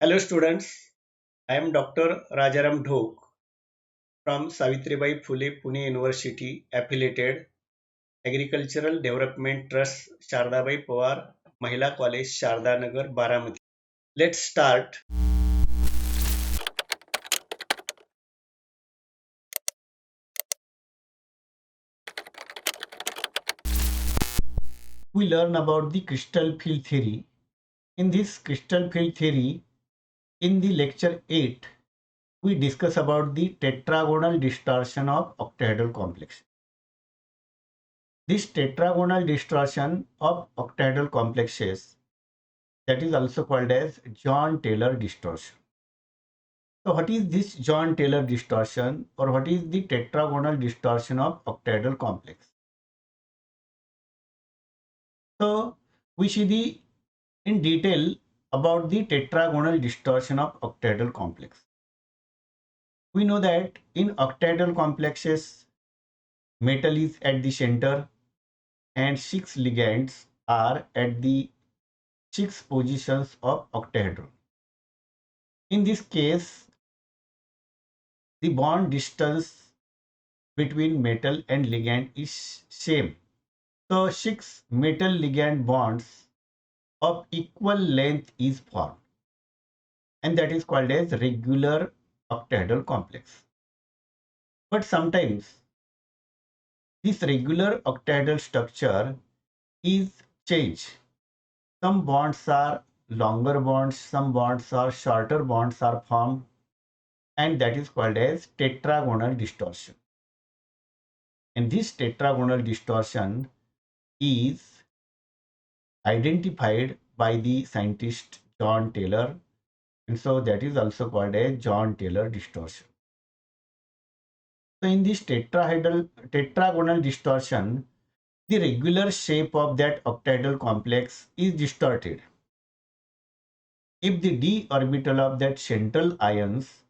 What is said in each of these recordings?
Hello students, I am Dr. Rajaram Dhok from Savitribai Phule Pune University affiliated Agricultural Development Trust Shardabai Pawar Mahila College Sharda Nagar Baramati. Let's start. We learn about the crystal field theory. In this crystal field theory, in the lecture 8, we discuss about the tetragonal distortion of octahedral complex. This tetragonal distortion of octahedral complexes that is also called as John Taylor distortion. So what is this John Taylor distortion or what is the tetragonal distortion of octahedral complex? So we see the in detail about the tetragonal distortion of octahedral complex. We know that in octahedral complexes metal is at the center and six ligands are at the six positions of octahedron. In this case, the bond distance between metal and ligand is same. So six metal ligand bonds of equal length is formed, and that is called as regular octahedral complex. But sometimes this regular octahedral structure is changed. Some bonds are longer bonds, some bonds are shorter bonds are formed, and that is called as tetragonal distortion. And this tetragonal distortion is identified by the scientist John Taylor, and so that is also called a John Taylor distortion. So in this tetragonal distortion, the regular shape of that octahedral complex is distorted. If the d orbital of that central ions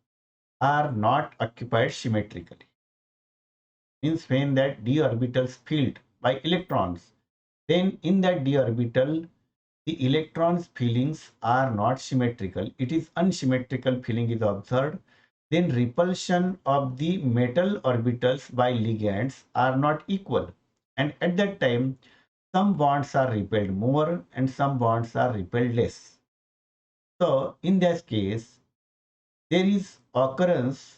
are not occupied symmetrically, means when that d orbitals filled by electrons, then in that d orbital the electrons fillings are not symmetrical. It is unsymmetrical filling is observed. Then repulsion of the metal orbitals by ligands are not equal. And at that time, some bonds are repelled more and some bonds are repelled less. So in that case, there is occurrence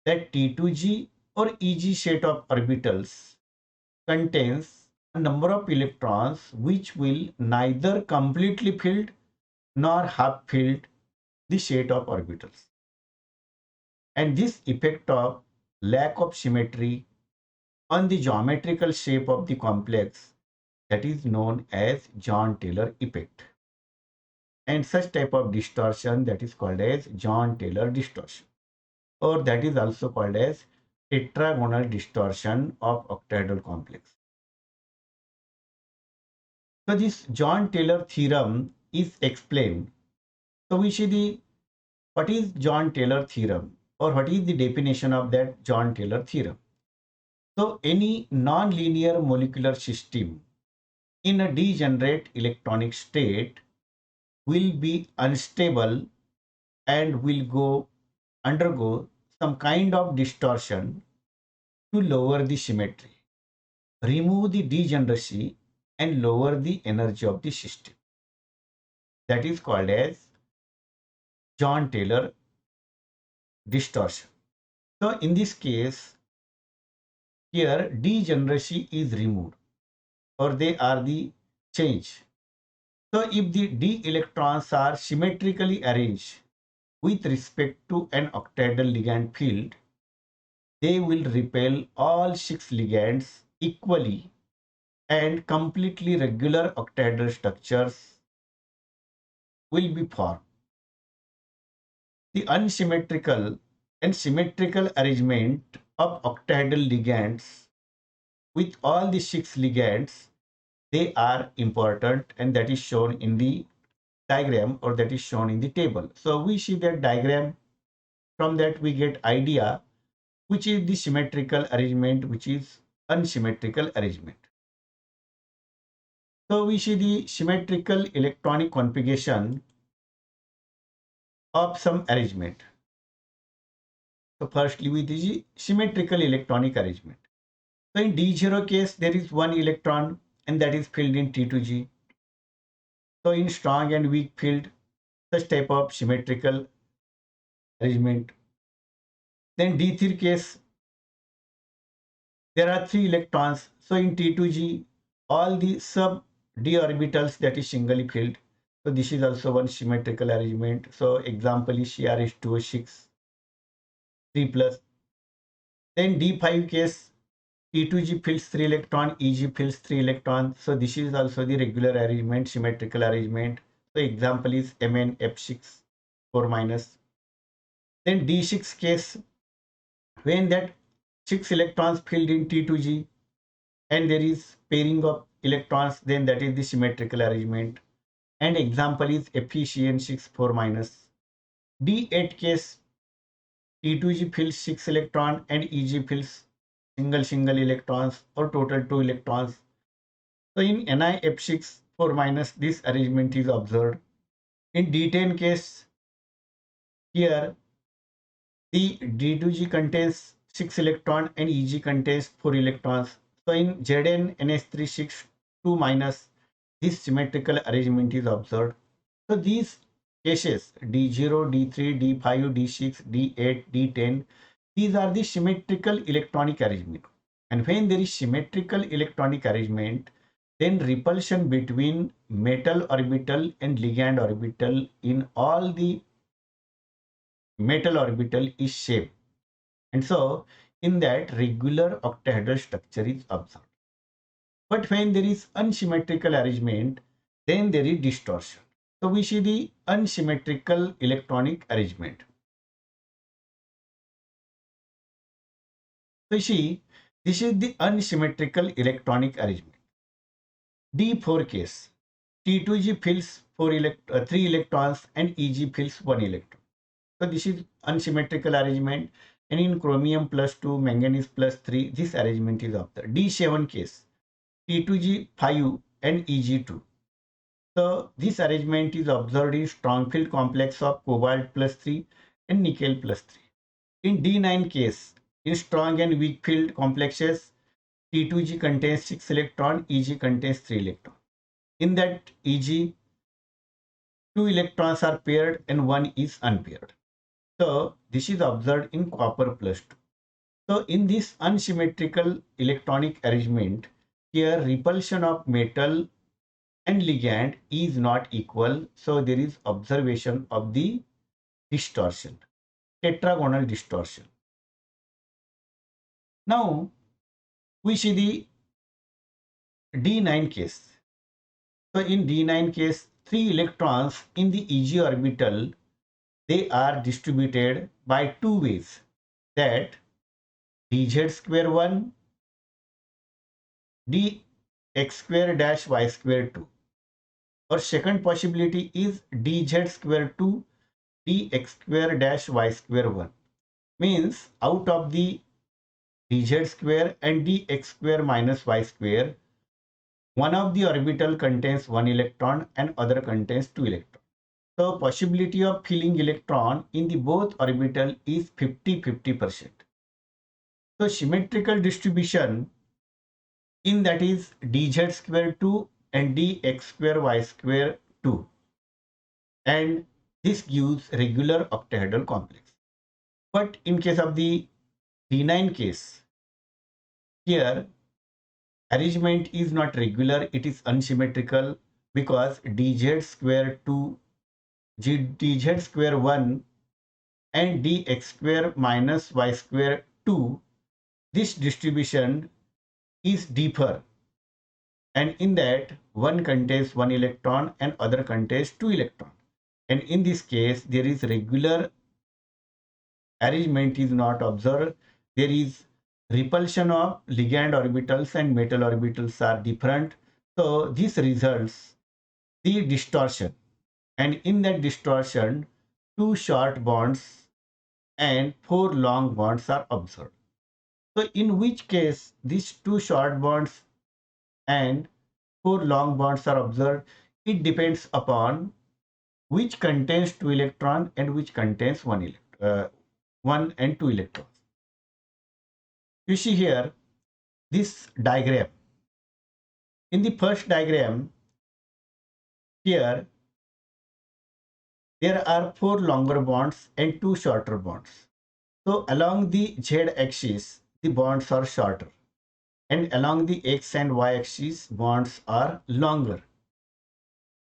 that T2G or EG set of orbitals contains a number of electrons which will neither completely filled nor half filled the set of orbitals. And this effect of lack of symmetry on the geometrical shape of the complex that is known as John Taylor effect. And such type of distortion that is called as John Taylor distortion, or that is also called as tetragonal distortion of octahedral complex. So this John Taylor theorem is explained. So we see the what is John Taylor theorem or what is the definition of that John Taylor theorem. So any non-linear molecular system in a degenerate electronic state will be unstable and will undergo some kind of distortion to lower the symmetry, remove the degeneracy and lower the energy of the system. That is called as John Taylor distortion. So in this case, here degeneracy is removed or they are the change. So if the d electrons are symmetrically arranged with respect to an octahedral ligand field, they will repel all six ligands equally and completely regular octahedral structures will be formed. The unsymmetrical and symmetrical arrangement of octahedral ligands with all the six ligands, they are important, and that is shown in the diagram or that is shown in the table. So we see that diagram, from that we get idea which is the symmetrical arrangement, which is unsymmetrical arrangement. So we see the symmetrical electronic configuration of some arrangement. So firstly, with the symmetrical electronic arrangement. So in D0 case, there is one electron and that is filled in T2G. So in strong and weak field, such type of symmetrical arrangement. Then D3 case, there are three electrons. So in T2G, all the sub d orbitals that is singly filled. So this is also one symmetrical arrangement. So example is CrH2O6 3 plus. Then D5 case, T2G fills 3 electron, EG fills 3 electron. So this is also the regular arrangement, symmetrical arrangement. So example is MnF6 4 minus. Then D6 case, when that 6 electrons filled in T2G and there is pairing of electrons, then that is the symmetrical arrangement. And example is FeCN6 4 minus. D8 case, T2G fills 6 electron and EG fills single electrons or total 2 electrons. So in NiF6 4 minus, this arrangement is observed. In D10 case, here the D2G contains 6 electron and EG contains 4 electrons. So in Zn NH36 2 minus, this symmetrical arrangement is observed. So these cases D0, D3, D5, D6, D8, D10, these are the symmetrical electronic arrangement. And when there is symmetrical electronic arrangement, then repulsion between metal orbital and ligand orbital in all the metal orbital is same. And so in that regular octahedral structure is observed. But when there is unsymmetrical arrangement, then there is distortion. So we see the unsymmetrical electronic arrangement. So you see, this is the unsymmetrical electronic arrangement. D4 case, T2G fills 3 electrons and EG fills 1 electron. So this is unsymmetrical arrangement, and in chromium plus 2, manganese plus 3, this arrangement is observed. D7 case, T2G 5 and EG2. So this arrangement is observed in strong field complex of cobalt plus 3 and nickel plus 3. In D9 case, in strong and weak field complexes, T2G contains 6 electron, EG contains 3 electron. In that EG, 2 electrons are paired and 1 is unpaired. So this is observed in copper plus 2. So in this unsymmetrical electronic arrangement, here repulsion of metal and ligand is not equal. So there is observation of the distortion, tetragonal distortion. Now we see the D9 case. So in D9 case, 3 electrons in the EG orbital, they are distributed by two ways, that dz square 1, dx square dash y square 2. Or second possibility is dz square 2, dx square dash y square 1. Means out of the dz square and dx square minus y square, one of the orbital contains 1 electron and other contains 2 electrons. So possibility of filling electron in the both orbital is 50-50%. So symmetrical distribution in that is dz square 2 and dx square y square 2. And this gives regular octahedral complex. But in case of the D9 case, here arrangement is not regular, it is unsymmetrical, because dz square 2, dz square 1 and dx square minus y square 2, this distribution is deeper, and in that one contains 1 electron and other contains 2 electron, and in this case there is regular arrangement is not observed. There is repulsion of ligand orbitals and metal orbitals are different. So this results the distortion, and in that distortion 2 short bonds and 4 long bonds are observed. So in which case these 2 short bonds and 4 long bonds are observed, it depends upon which contains two electrons and which contains one and two electrons. You see here this diagram. In the first diagram, here there are four longer bonds and two shorter bonds. So along the z axis, the bonds are shorter, and along the x and y axis, bonds are longer.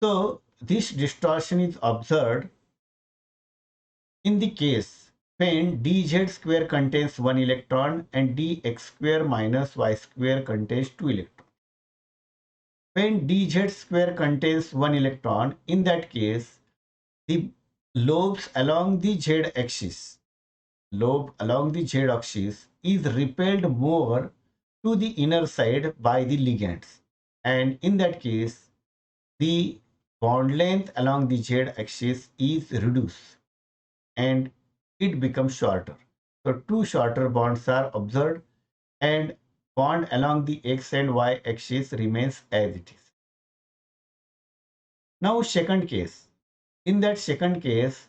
So this distortion is observed in the case when dz square contains one electron and dx square minus y square contains two electrons. When dz square contains one electron, in that case, the lobes along the lobe along the z axis is repelled more to the inner side by the ligands, and in that case the bond length along the z axis is reduced and it becomes shorter. So two shorter bonds are observed and bond along the x and y axis remains as it is. Now second case. In that second case,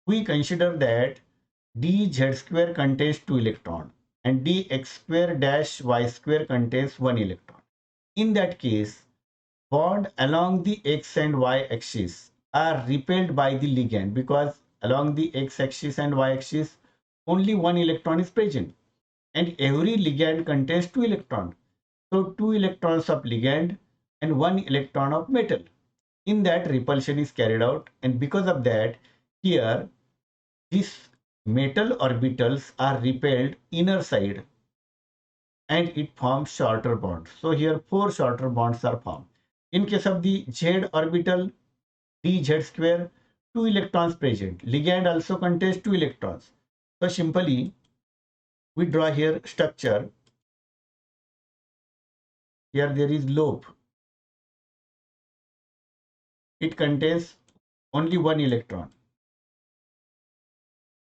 we consider that dz square contains two electrons and dx square dash y square contains one electron. In that case, bond along the x and y axis are repelled by the ligand because along the x axis and y axis only one electron is present and every ligand contains two electrons. So two electrons of ligand and one electron of metal. In that repulsion is carried out, and because of that here these metal orbitals are repelled inner side and it forms shorter bonds. So here four shorter bonds are formed. In case of the z orbital, dz square, two electrons present. Ligand also contains two electrons. So simply we draw here structure. Here there is lobe. It contains only one electron.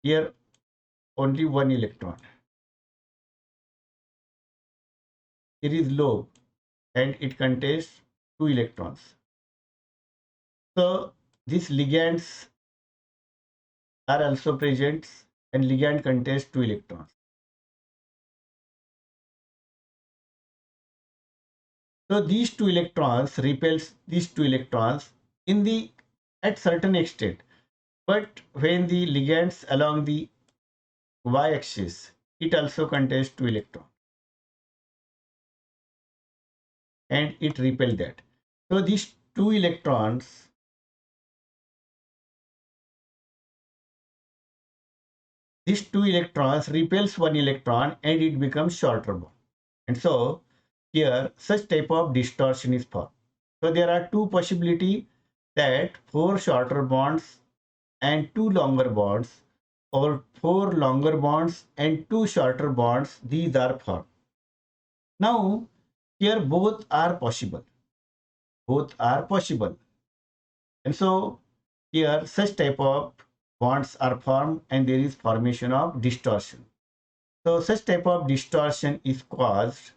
Here only one electron. There is lobe and it contains two electrons. So these ligands are also present and ligand contains two electrons. So these two electrons repels these two electrons in the at certain extent, but when the ligands along the y-axis, it also contains two electrons and it repel that. So these two electrons repels one electron and it becomes shorter bond. And so here such type of distortion is formed. So there are two possibilities that four shorter bonds and two longer bonds or four longer bonds and two shorter bonds, these are formed. Now here both are possible. Both are possible. And so here such type of bonds are formed and there is formation of distortion. So such type of distortion is caused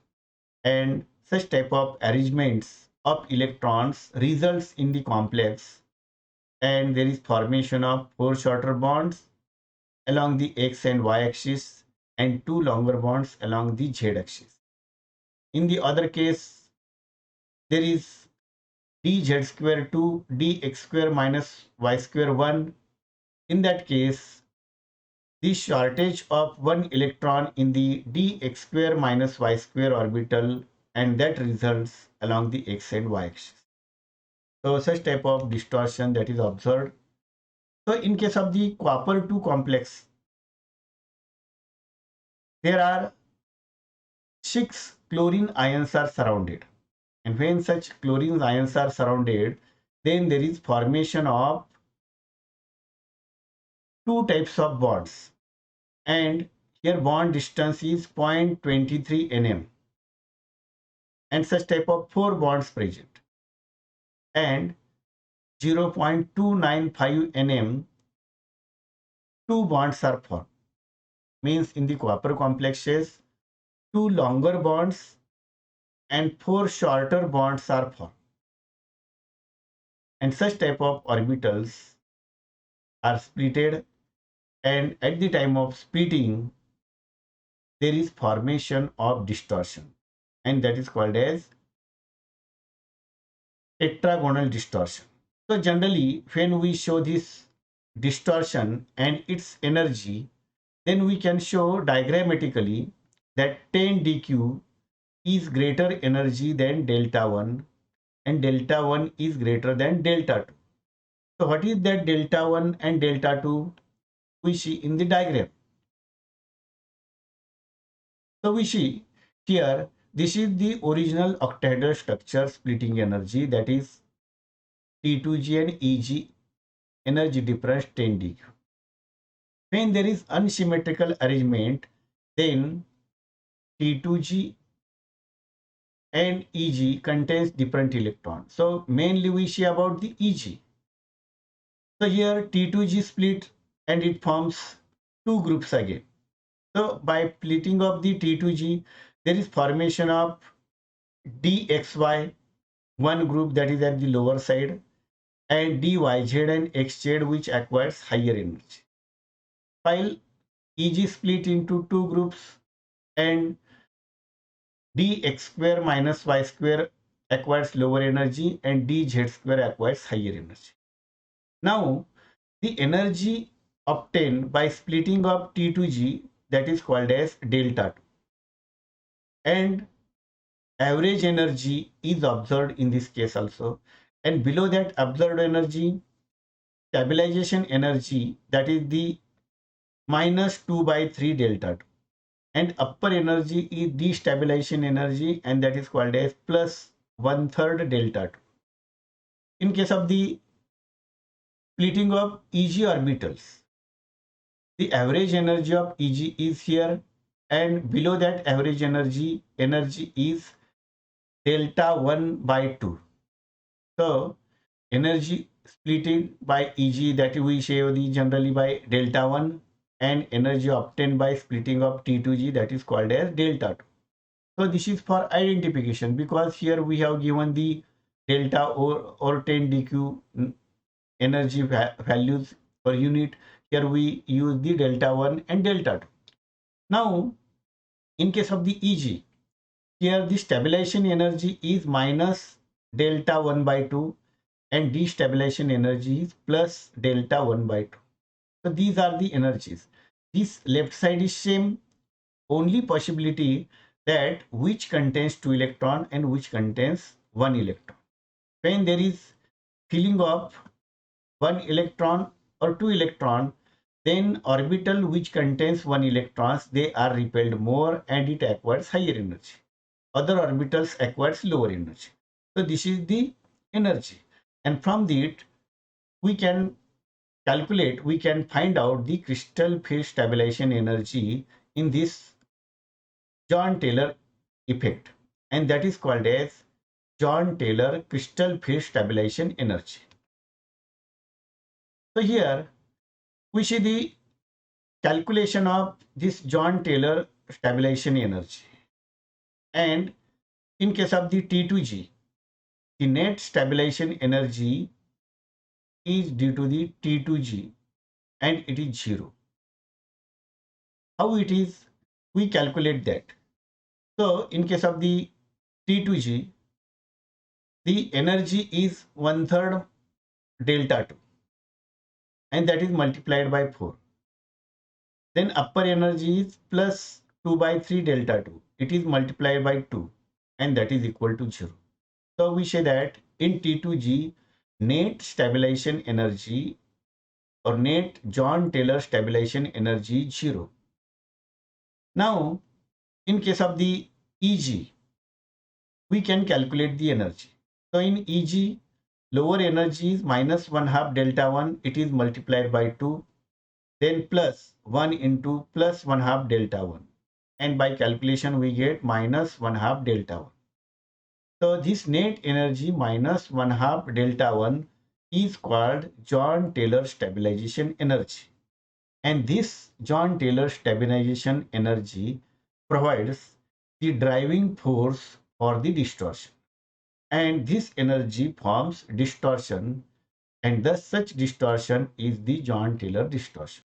and such type of arrangements of electrons results in the complex and there is formation of four shorter bonds along the x and y axis and two longer bonds along the z axis. In the other case, there is dz square 2, dx square minus y square 1. In that case, the shortage of one electron in the dx square minus y square orbital and that results along the x and y axis. So such type of distortion that is observed. So in case of the copper 2 complex, there are 6 chlorine ions are surrounded. And when such chlorine ions are surrounded, then there is formation of two types of bonds. And here bond distance is 0.23 nm. And such type of four bonds present. And 0.295 nm, two bonds are formed. Means in the copper complexes, two longer bonds and four shorter bonds are formed. And such type of orbitals are splitted, and at the time of splitting there is formation of distortion, and that is called as tetragonal distortion. So generally when we show this distortion and its energy, then we can show diagrammatically that 10 dq is greater energy than delta 1 and delta 1 is greater than delta 2. So what is that delta 1 and delta 2? We see in the diagram. So we see here, this is the original octahedral structure splitting energy, that is T2G and EG energy difference 10 dq. When there is unsymmetrical arrangement, then T2G and EG contains different electrons. So mainly we see about the EG. So here T2G split and it forms two groups again. So by splitting of the T2G, there is formation of DXY, one group that is at the lower side, and DYZ and XZ which acquires higher energy. While EG split into two groups and dx square minus y square acquires lower energy and dz square acquires higher energy. Now the energy obtained by splitting of T2G, that is called as delta 2, and average energy is observed in this case also, and below that observed energy, stabilization energy, that is the minus 2 by 3 delta 2, and upper energy is destabilization energy, and that is called as plus 1/3 delta 2. In case of the splitting of EG orbitals, the average energy of EG is here, and below that average energy is delta 1 by 2. So energy splitting by EG, that we show the generally by delta 1, and energy obtained by splitting of T2G, that is called as delta 2. So this is for identification, because here we have given the delta or 10 dq energy values per unit. Here we use the delta 1 and delta 2. Now in case of the EG, here the stabilization energy is minus delta 1 by 2 and destabilization energy is plus delta 1 by 2. So these are the energies. This left side is same, only possibility that which contains 2 electron and which contains 1 electron. When there is filling of 1 electron or 2 electron, then orbital which contains 1 electrons, they are repelled more and it acquires higher energy. Other orbitals acquires lower energy. So this is the energy, and from that we can calculate, we can find out the crystal phase stabilization energy in this John Taylor effect, and that is called as John Taylor crystal phase stabilization energy. So here we see the calculation of this John Taylor stabilization energy, and in case of the T2G, the net stabilization energy is due to the T2G and it is 0. How it is? We calculate that. So in case of the T2G, the energy is 1/3 delta 2, and that is multiplied by 4. Then upper energy is plus 2 by 3 delta 2. It is multiplied by 2, and that is equal to 0. So we say that in T2G, net stabilization energy or net John Taylor stabilization energy is 0. Now in case of the EG, we can calculate the energy. So in EG, lower energy is minus 1/2 delta 1, it is multiplied by 2, then plus 1 into plus 1/2 delta 1, and by calculation we get minus 1/2 delta 1. So this net energy minus 1/2 delta 1 is called John Taylor stabilization energy, and this John Taylor stabilization energy provides the driving force for the distortion, and this energy forms distortion and thus such distortion is the John Taylor distortion.